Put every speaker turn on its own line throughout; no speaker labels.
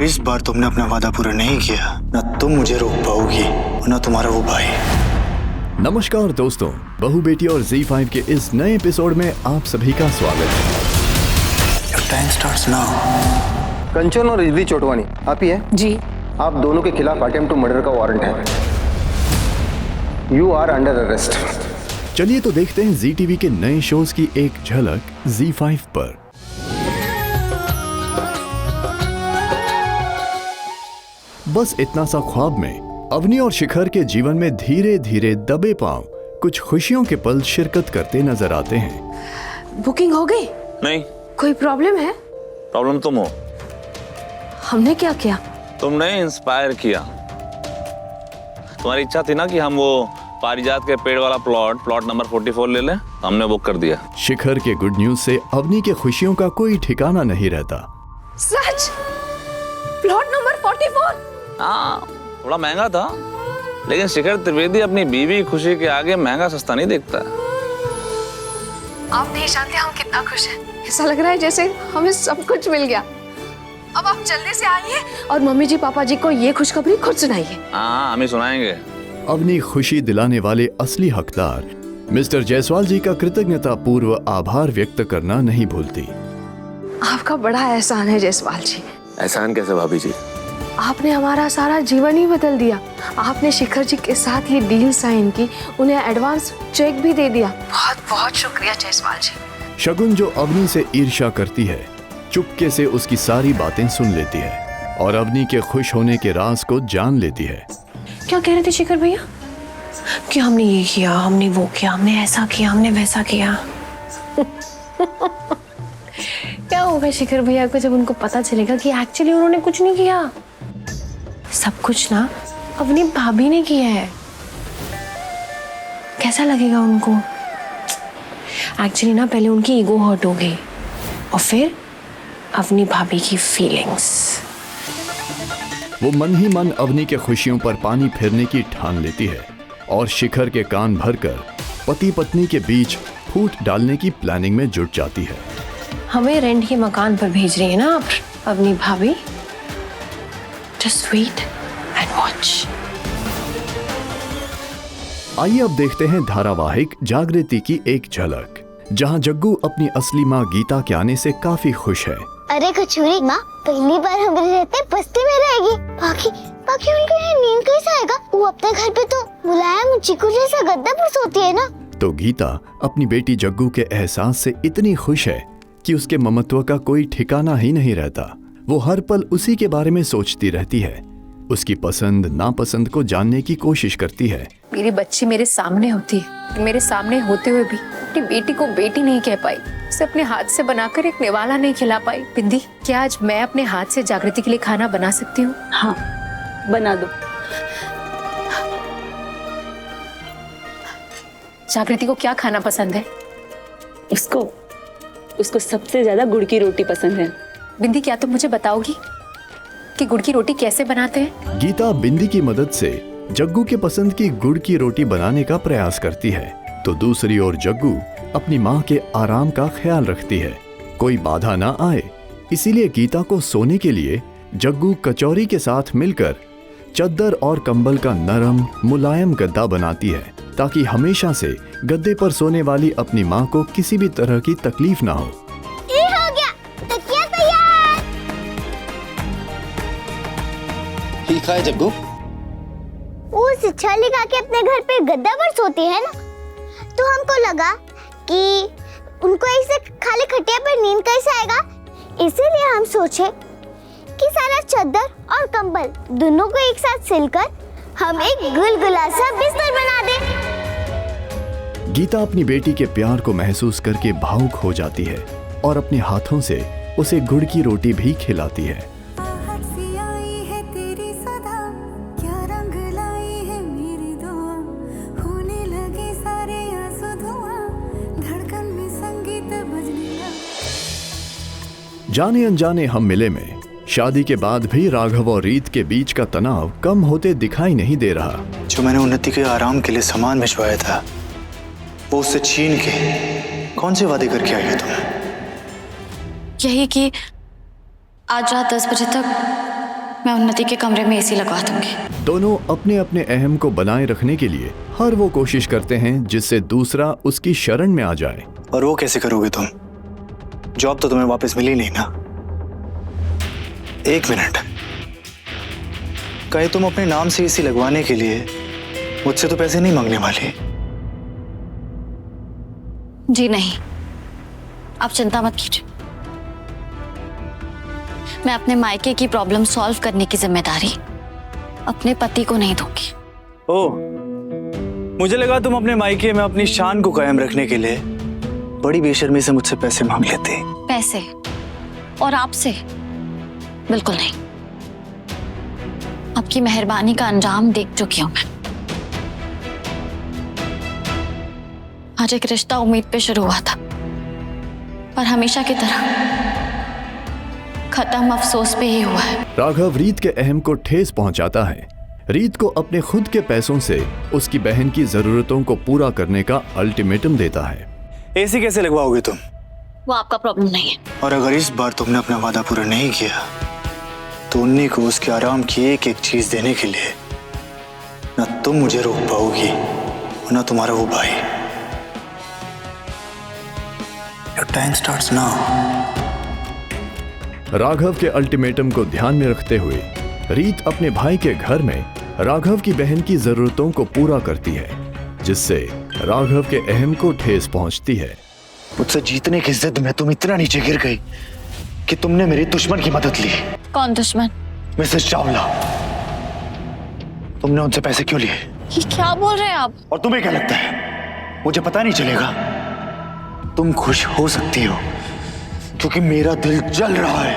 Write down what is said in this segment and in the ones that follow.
इस बार तुमने अपना वादा पूरा नहीं किया, ना तुम मुझे रोक पाओगी और ना तुम्हारा वो भाई।
नमस्कार दोस्तों, बहू बेटी और ZEE5 के इस नए एपिसोड में आप सभी का स्वागत है।
Your time starts now.
कंचन और रिद्धि चोटवानी आप ही हैं?
जी।
आप दोनों के खिलाफ अटेम्प्ट टू मर्डर का वारंट है। You are under arrest.
चलिए तो देखते हैं ZEE TV के नए शोज की एक झलक ZEE5 पर। बस इतना सा ख्वाब में अवनी और शिखर के जीवन में धीरे धीरे दबे पांव कुछ खुशियों के पल शिरकत करते नजर आते हैं।
बुकिंग हो गई?
नहीं।
कोई प्रॉब्लम है?
प्रॉब्लम तुम हो।
हमने क्या किया?
तुमने इंस्पायर किया। तुम्हारी इच्छा थी ना कि हम वो पारिजात के पेड़ वाला प्लॉट नंबर 44 ले लें, हमने बुक कर दिया।
शिखर के गुड न्यूज से अवनी के खुशियों का कोई ठिकाना नहीं रहता।
सच? Plot number 44?
हाँ, थोड़ा महंगा था, लेकिन शिखर त्रिवेदी अपनी बीवी की खुशी के आगे महंगा सस्ता नहीं देखता।
आप नहीं जानते हम कितना खुश हैं। ऐसा लग रहा है जैसे हमें सब कुछ मिल गया। अब आप जल्दी से आइए और मम्मी जी पापा जी को ये खुशखबरी खुद सुनाइए।
हाँ, हम ही सुनाएंगे।
अवनी खुशी दिलाने वाले असली हकदार मिस्टर जायसवाल जी का कृतज्ञता पूर्व आभार व्यक्त करना नहीं भूलती।
आपका बड़ा एहसान है जायसवाल जी।
एहसान कैसे भाभी जी?
आपने हमारा सारा जीवन ही बदल दिया। आपने शिखर जी के साथ ये डील साइन की, उन्हें एडवांस चेक भी दे दिया। बहुत बहुत शुक्रिया जायसवाल जी।
शगुन जो अवनी से ईर्ष्या करती है, चुपके से उसकी सारी बातें सुन लेती है और अवनी के खुश होने के राज को जान लेती है।
क्या कह रहे थे शिखर भैया? कि हमने ये किया, हमने वो किया, हमने ऐसा किया, हमने वैसा किया। क्या होगा शिखर भैया को जब उनको पता चलेगा कि एक्चुअली उन्होंने कुछ नहीं किया? सब कुछ ना अवनी भाभी ने किया है। कैसा लगेगा उनको? एक्चुअली ना पहले उनकी ईगो हर्ट हो गई और फिर अवनी भाभी की फीलिंग्स।
वो मन ही मन अवनी के खुशियों पर पानी फेरने की ठान लेती है और शिखर के कान भरकर पति पत्नी के बीच फूट डालने की प्लानिंग में जुट जाती है।
हमें रेंट के मकान पर भेज रही है ना आप अवनी भाभी? Just wait and watch.
आइए अब देखते हैं धारावाहिक जागृति की एक झलक, जहां जग्गू अपनी असली माँ गीता के आने से काफी खुश है।
अरे कचूरी माँ पहली बार हमारे रहते बस्ती में रहेगी। बाकी उनको ये नींद कैसे आएगा? वो अपने घर पे तो मुलायम चिकू जैसा गद्दा पर सोती है ना।
तो गीता अपनी बेटी जग्गू के एहसास से इतनी खुश है कि उसके ममत्व का कोई ठिकाना ही नहीं रहता। वो हर पल उसी के बारे में सोचती रहती है, उसकी पसंद नापसंद को जानने की कोशिश करती है।
मेरी बच्ची मेरे सामने होती है, मेरे सामने होते हुए भी अपनी बेटी को बेटी नहीं कह पाई, उसे अपने हाथ से बनाकर एक निवाला नहीं खिला पाई। बिंदी, क्या आज मैं अपने हाथ से जागृति के लिए खाना बना सकती हूँ?
हाँ, बना दो।
जागृति को क्या खाना पसंद है?
उसको सबसे ज्यादा गुड़ की रोटी पसंद है।
बिंदी, क्या तुम मुझे बताओगी कि गुड़ की रोटी कैसे बनाते हैं?
गीता बिंदी की मदद से जग्गू के पसंद की गुड़ की रोटी बनाने का प्रयास करती है, तो दूसरी ओर जग्गू अपनी माँ के आराम का ख्याल रखती है, कोई बाधा ना आए। इसीलिए गीता को सोने के लिए जग्गू कचौरी के साथ मिलकर चद्दर और कंबल का नरम मुलायम गद्दा बनाती है, ताकि हमेशा से गद्दे पर सोने वाली अपनी माँ को किसी भी तरह की तकलीफ ना हो।
ये हो गया, तकिया तैयार।
ठीक है जग्गू।
वो शिक्षा लिखा के अपने घर पे गद्दा पर सोती है ना, तो हमको लगा कि उनको ऐसे खाली खटिया पर नींद कैसे आएगा, इसीलिए हम सोचे कि सारा चद्दर और कंबल दोनों को एक साथ सिलकर हम एक गुलगुला सा बिस्तर बना दे।
गीता अपनी बेटी के प्यार को महसूस करके भावुक हो जाती है और अपने हाथों से उसे गुड़ की रोटी भी खिलाती है। जाने अनजाने हम मिले में शादी के बाद भी राघव और रीत के बीच का तनाव कम होते दिखाई नहीं दे रहा।
जो मैंने उन्नति के आराम के लिए सामान भिजवाया था, वो उससे छीन के कौन से वादे करके आई है तुम?
यही कि आज रात 10 बजे तक
मैं उन्नति के कमरे में एसी लगवा दूंगी।
दोनों अपने अपने अहम को बनाए रखने के लिए हर वो कोशिश करते हैं जिससे दूसरा उसकी शरण में आ जाए।
और वो कैसे करोगे तुम? जॉब तो तुम्हें वापस मिली नहीं ना। एक मिनट, कहीं तुम अपने नाम से एसी लगवाने के लिए मुझसे तो पैसे नहीं मांगने वाले?
जी नहीं, आप चिंता मत कीजिए। मैं अपने मायके की प्रॉब्लम सॉल्व करने की जिम्मेदारी अपने पति को नहीं दूंगी।
ओह, मुझे लगा तुम अपने मायके में अपनी शान को कायम रखने के लिए बड़ी बेशर्मी से मुझसे पैसे मांग लेते।
पैसे? और आपसे? बिल्कुल नहीं। आपकी मेहरबानी का अंजाम देख चुकी हूं मैं। आज एक रिश्ता उम्मीद पे शुरू हुआ था, पर हमेशा की तरह खत्म अफसोस पे ही हुआ है।
राघव रीत के अहम को ठेस पहुंचाता है। रीत को अपने खुद के पैसों से उसकी बहन की जरूरतों को पूरा करने का अल्टीमेटम देता है।
एसी कैसे लगवाओगे तुम?
वो आपका प्रॉब्लम नहीं है।
और अगर इस बार तुमने अपना वादा पूरा नहीं किया तो उन्हीं को उसके आराम की एक एक चीज देने के लिए ना तुम मुझे रोक पाओगी और ना तुम्हारा वो भाई। Your time starts now.
Raghav के अल्टीमेटम को ध्यान में रखते हुए रीत अपने भाई के घर में राघव की बहन की जरूरतों को पूरा करती है, जिससे राघव के अहम को ठेस पहुंचती है।
मुझसे जीतने की जिद में तुम इतना नीचे गिर गई कि तुमने मेरी दुश्मन की मदद ली।
कौन दुश्मन?
मिसेस चावला। तुमने उनसे पैसे क्यों लिए?
ये क्या बोल रहे हैं आप?
और तुम्हें क्या लगता है मुझे पता नहीं चलेगा? तुम खुश हो सकती हो क्योंकि मेरा दिल जल रहा है।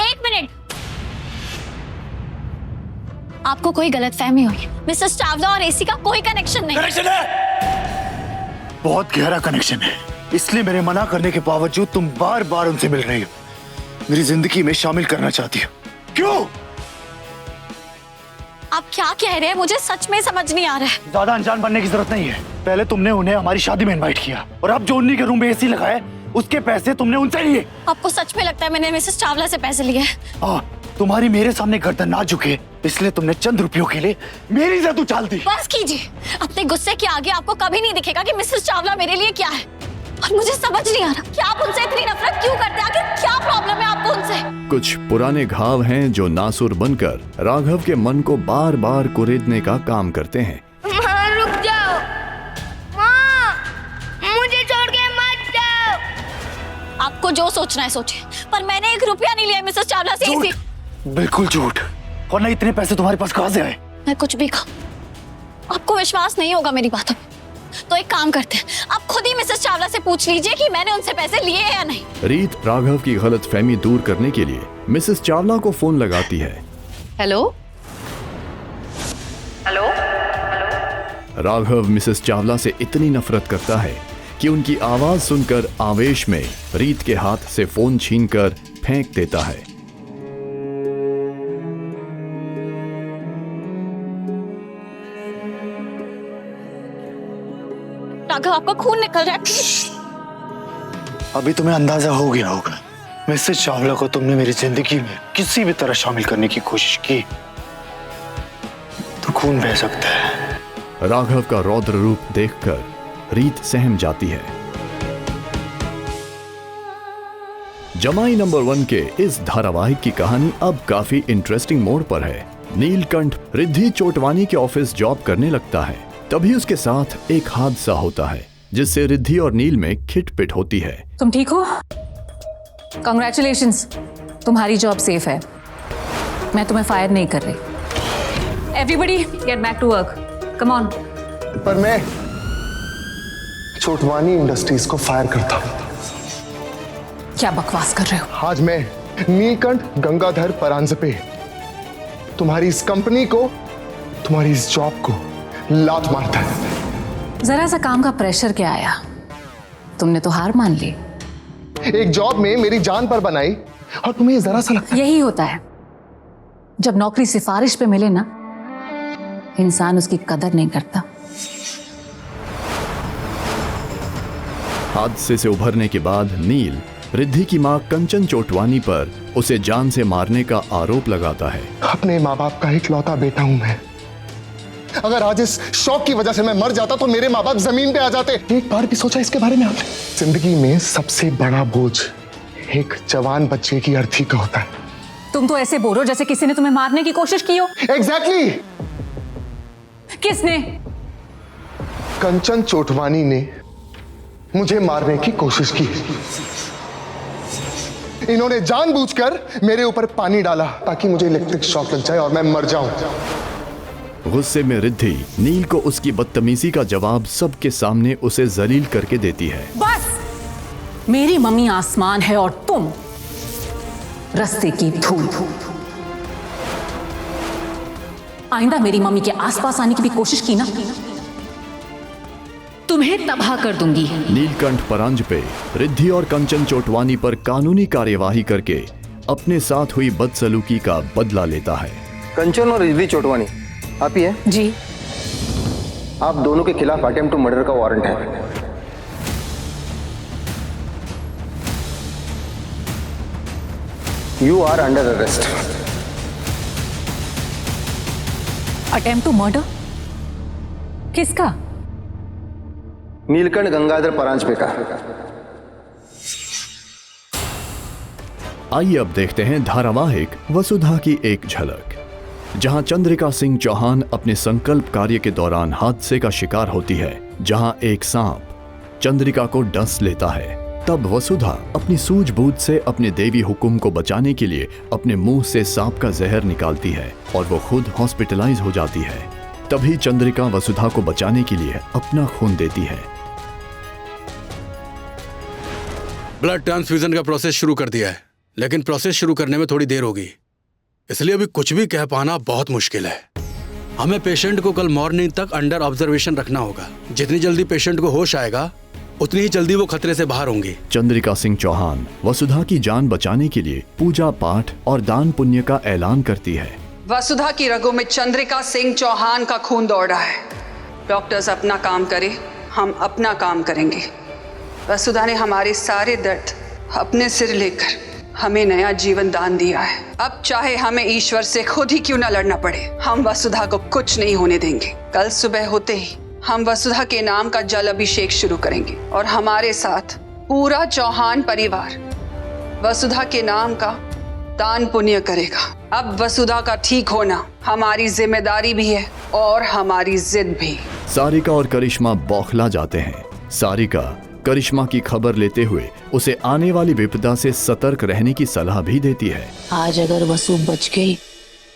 एक मिनट, आपको कोई गलतफहमी हुई। मिसेस चावला और एसी का कोई कनेक्शन नहीं।
कनेक्शन है, बहुत गहरा कनेक्शन है। इसलिए मेरे मना करने के बावजूद तुम बार बार उनसे मिल रही हो, मेरी जिंदगी में शामिल करना चाहती हो। क्यों?
आप क्या कह रहे हैं? मुझे सच में समझ नहीं आ रहा है।
ज्यादा अनजान बनने की जरूरत नहीं है। पहले तुमने उन्हें हमारी शादी में इनवाइट किया और अब जो उन्हीं के रूम में एसी लगाया उसके पैसे तुमने उनसे लिए।
आपको सच में लगता है मैंने मिसेस चावला से पैसे लिए?
हाँ, तुम्हारी मेरे सामने गर्दन ना झुके इसलिए तुमने चंद रुपयों के लिए मेरी इज्जत उछाल दी।
बस कीजिए, अपने गुस्से के आगे आपको कभी नहीं दिखेगा कि मिसेस चावला मेरे लिए क्या है। और मुझे समझ नहीं आ रहा कि आप उनसे इतनी नफरत क्यों करते हैं। आखिर क्या प्रॉब्लम है आपको उनसे?
कुछ पुराने घाव हैं जो नासुर बनकर राघव के मन को बार बार कुरेदने का काम करते हैं।
रुक जाओ माँ, मुझे छोड़ के मत जाओ।
आपको जो सोचना है सोचिए, पर मैंने 1 रुपया नहीं लिया मिसेस चावला से।
झूठ, बिल्कुल झूठ। और ना इतने पैसे तुम्हारे पास कहाँ से आए?
मैं कुछ भी कहूं, आपको विश्वास नहीं होगा मेरी बातों पे। तो एक काम करते हैं, आप खुद ही मिसेस चावला से पूछ लीजिए कि मैंने उनसे पैसे लिए हैं या नहीं।
रीत राघव की गलतफहमी दूर करने के लिए मिसेस चावला को फोन लगाती है।
Hello hello.
Raghav Mrs Chawla से इतनी नफरत करता है कि उनकी आवाज सुनकर आवेश में रीत के हाथ से फोन छीनकर फेंक देता है।
राघव, आपका खून निकल रहा है।
अभी तुम्हें अंदाजा हो गया होगा, मिसेस चावला को तुमने मेरी जिंदगी में किसी भी तरह शामिल करने की कोशिश की तो खून बह सकता है।
राघव का रौद्र रूप देखकर रीत सहम जाती है। जमाई नंबर 1 के इस धारावाहिक की कहानी अब काफी इंटरेस्टिंग मोड़ पर है। नीलकंठ रिद्धि चोटवानी के ऑफिस जॉब करने लगता है। तभी उसके साथ एक हादसा होता है जिससे रिद्धि और नील में खिटपिट होती है।
तुम ठीक हो? कांग्रेचुलेशंस, तुम्हारी जॉब सेफ है। मैं तुम्हें फायर नहीं कर रही। Everybody get back to work, come on.
पर मैं चोटवानी इंडस्ट्रीज को फायर करता हूं।
क्या बकवास कर रहे हो?
आज मैं नीलकंठ गंगाधर परांजपे तुम्हारी इस कंपनी को, तुम्हारी इस जॉब को लात मारता है।
जरा सा काम का प्रेशर क्या आया? तुमने तो हार मान ली।
एक जॉब में मेरी जान पर बनाई और तुम्हें जरा सा लगता है।
यही होता है, जब नौकरी सिफारिश पे मिले ना, इंसान उसकी कदर नहीं करता।
हादसे से उभरने के बाद नील रिद्धि की मां कंचन चोटवानी पर उसे जान से मारने का आरोप लगाता है।
अपने माँ बाप का इकलौता बेटा हूं मैं। अगर आज इस शौक की वजह से मैं मर जाता तो मेरे माँ बाप जमीन पे आ जाते। एक बार भी सोचा इसके बारे में आपने? जिंदगी में सबसे बड़ा बोझ एक जवान बच्चे की अर्थी का होता है।
तुम तो ऐसे बोलो जैसे किसी ने तुम्हें मारने की कोशिश की हो।
एग्जैक्टली।
किसने?
कंचन चोटवानी ने मुझे मारने की कोशिश की। इन्होंने जानबूझकर मेरे ऊपर पानी डाला ताकि मुझे इलेक्ट्रिक शॉक लग जाए और मैं मर जाऊं।
गुस्से में रिद्धि नील को उसकी बदतमीजी का जवाब सबके सामने उसे जलील करके देती है।
बस! मेरी मम्मी आसमान है और तुम रस्ते की धूल। आइंदा मेरी मम्मी के आसपास आने की भी कोशिश की ना, तुम्हें तबाह कर दूंगी।
नीलकंठ परांजपे रिद्धि और कंचन चोटवानी पर कानूनी कार्यवाही करके अपने साथ हुई बदसलूकी का बदला लेता है।
कंचन और रिद्धि चोटवानी आप ही हैं?
जी।
आप दोनों के खिलाफ अटेम्प्ट टू मर्डर का वारंट है। You are under arrest.
Attempt to murder? किसका?
नीलकंठ गंगाधर परांजपे का।
आइए अब देखते हैं धारावाहिक वसुधा की एक झलक, जहां चंद्रिका सिंह चौहान अपने संकल्प कार्य के दौरान हादसे का शिकार होती है, जहां एक सांप चंद्रिका को डस लेता है। तब वसुधा अपनी सूझबूझ से अपने देवी हुकुम को बचाने के लिए अपने मुंह से सांप का जहर निकालती है और वो खुद हॉस्पिटलाइज हो जाती है। तभी चंद्रिका वसुधा को बचाने के लिए अपना खून देती है।
ब्लड ट्रांसफ्यूजन का प्रोसेस शुरू कर दिया है, लेकिन प्रोसेस शुरू करने में थोड़ी देर होगी, इसलिए अभी कुछ भी कह पाना बहुत मुश्किल है। हमें पेशेंट को कल मॉर्निंग तक अंडर ऑब्जर्वेशन रखना होगा। जितनी जल्दी पेशेंट को होश आएगा उतनी ही जल्दी वो खतरे से बाहर होंगे।
चंद्रिका सिंह चौहान वसुधा की जान बचाने के लिए पूजा पाठ और दान पुण्य का ऐलान करती है।
वसुधा की रगों में चंद्रिका सिंह चौहान का खून दौड़ रहा है। डॉक्टर्स अपना काम करें, हम अपना काम करेंगे। वसुधा ने हमारे सारे दर्द अपने सिर लेकर हमें नया जीवन दान दिया है। अब चाहे हमें ईश्वर से खुद ही क्यों न लड़ना पड़े, हम वसुधा को कुछ नहीं होने देंगे। कल सुबह होते ही हम वसुधा के नाम का जल अभिषेक शुरू करेंगे और हमारे साथ पूरा चौहान परिवार वसुधा के नाम का दान पुण्य करेगा। अब वसुधा का ठीक होना हमारी जिम्मेदारी भी है और हमारी जिद भी।
सारिका और करिश्मा बौखला जाते हैं। सारिका करिश्मा की खबर लेते हुए उसे आने वाली विपदा से सतर्क रहने की सलाह भी देती है।
आज अगर वसु बच गई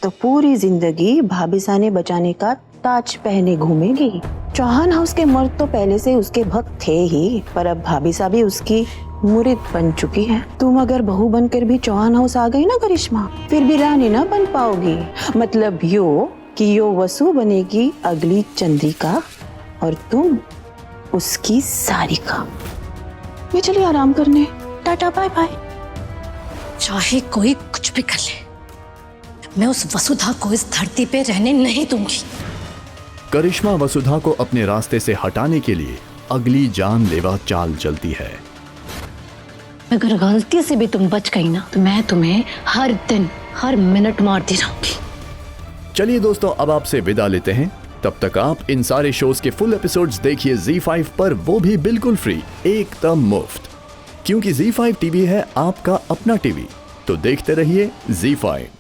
तो पूरी जिंदगी भाभीसा ने बचाने का ताज पहने घूमेगी। चौहान हाउस के मर्द तो पहले से उसके भक्त थे ही, पर अब भाभीसा भी उसकी मुरीद बन चुकी है। तुम अगर बहू बनकर भी चौहान हाउस आ गई ना करिश्मा, फिर भी रानी ना बन पाओगी। मतलब यो कि यो वसु बनेगी अगली चंद्रिका और तुम उसकी सारिका। मैं चली आराम करने, टाटा बाय बाय।
चाहे कोई कुछ भी कर ले, मैं उस वसुधा को इस धरती पे रहने नहीं दूंगी।
करिश्मा वसुधा को अपने रास्ते से हटाने के लिए अगली जानलेवा चाल चलती है।
अगर गलती से भी तुम बच गई ना तो मैं तुम्हें हर दिन हर मिनट मारती रहूंगी।
चलिए दोस्तों, अब आपसे विदा लेते हैं। तब तक आप इन सारे शोज के फुल एपिसोड्स देखिए ZEE5 पर, वो भी बिल्कुल फ्री, एकदम मुफ्त। क्योंकि ZEE5 टीवी है आपका अपना टीवी, तो देखते रहिए ZEE5।